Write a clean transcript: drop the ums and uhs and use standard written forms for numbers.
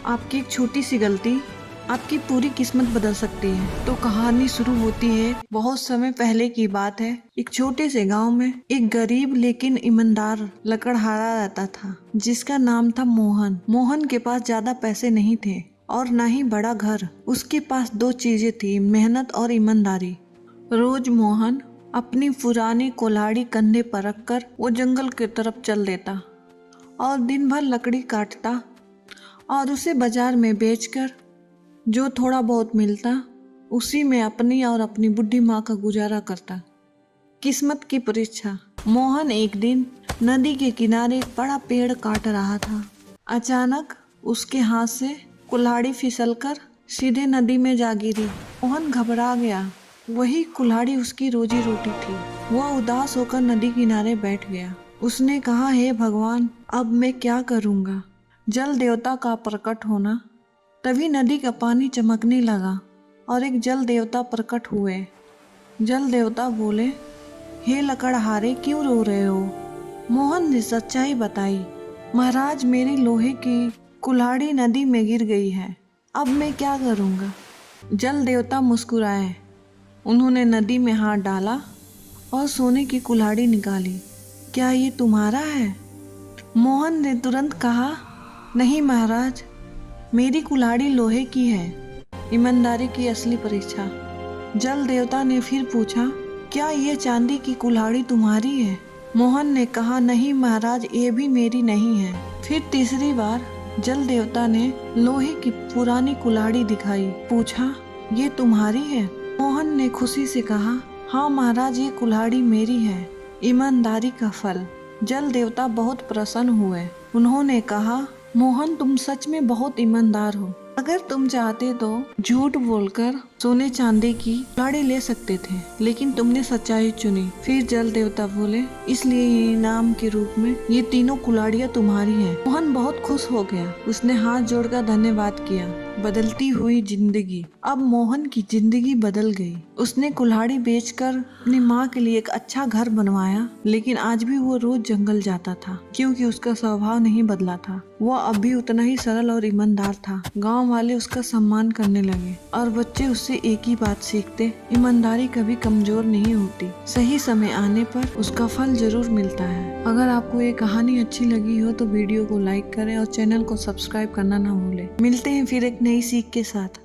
आपकी एक छोटी सी गलती आपकी पूरी किस्मत बदल सकती है। तो कहानी शुरू होती है। बहुत समय पहले की बात है। एक छोटे से गांव में एक गरीब लेकिन ईमानदार लकड़हारा रहता था, जिसका नाम था मोहन। मोहन के पास ज्यादा पैसे नहीं थे और न ही बड़ा घर। उसके पास दो चीजें थी, मेहनत और ईमानदारी। रोज मोहन अपनी पुरानी कुल्हाड़ी कंधे पर रखकर वो जंगल की तरफ चल देता और दिन भर लकड़ी काटता और उसे बाजार में बेचकर जो थोड़ा बहुत मिलता उसी में अपनी और अपनी बुढ़ी माँ का गुजारा करता। किस्मत की परीक्षा। मोहन एक दिन नदी के किनारे एक बड़ा पेड़ काट रहा था। अचानक उसके हाथ से कुल्हाड़ी फिसलकर सीधे नदी में जा गिरी। मोहन घबरा गया। वही कुल्हाड़ी उसकी रोजी रोटी थी। वह उदास होकर नदी किनारे बैठ गया। उसने कहा, हे भगवान, अब मैं क्या करूँगा। जल देवता का प्रकट होना। तभी नदी का पानी चमकने लगा और एक जल देवता प्रकट हुए। जल देवता बोले, हे लकड़हारे, क्यों रो रहे हो। मोहन ने सच्चाई बताई, महाराज, मेरी लोहे की कुल्हाड़ी नदी में गिर गई है, अब मैं क्या करूँगा। जल देवता मुस्कुराए। उन्होंने नदी में हाथ डाला और सोने की कुल्हाड़ी निकाली। क्या ये तुम्हारा है। मोहन ने तुरंत कहा, नहीं महाराज, मेरी कुल्हाड़ी लोहे की है। ईमानदारी की असली परीक्षा। जल देवता ने फिर पूछा, क्या ये चांदी की कुल्हाड़ी तुम्हारी है। मोहन ने कहा, नहीं महाराज, ये भी मेरी नहीं है। फिर तीसरी बार जल देवता ने लोहे की पुरानी कुल्हाड़ी दिखाई। पूछा, ये तुम्हारी है। मोहन ने खुशी से कहा, हाँ महाराज, ये कुल्हाड़ी मेरी है। ईमानदारी का फल। जल देवता बहुत प्रसन्न हुए। उन्होंने कहा, मोहन, तुम सच में बहुत ईमानदार हो। अगर तुम चाहते तो झूठ बोलकर सोने चांदी की कुल्हाड़ी ले सकते थे, लेकिन तुमने सच्चाई चुनी। फिर जल देवता बोले, इसलिए ये इनाम के रूप में ये तीनों कुल्हाड़ियाँ तुम्हारी हैं। मोहन बहुत खुश हो गया। उसने हाथ जोड़कर धन्यवाद किया। बदलती हुई जिंदगी। अब मोहन की जिंदगी बदल गई। उसने कुल्हाड़ी बेचकर अपनी माँ के लिए एक अच्छा घर बनवाया, लेकिन आज भी वो रोज जंगल जाता था, क्योंकि उसका स्वभाव नहीं बदला था। वह अब भी उतना ही सरल और ईमानदार था। गांव वाले उसका सम्मान करने लगे और बच्चे उससे एक ही बात सीखते, ईमानदारी कभी कमजोर नहीं होती। सही समय आने पर उसका फल जरूर मिलता है। अगर आपको ये कहानी अच्छी लगी हो तो वीडियो को लाइक करें और चैनल को सब्सक्राइब करना ना भूलें। मिलते हैं फिर एक नई सीख के साथ।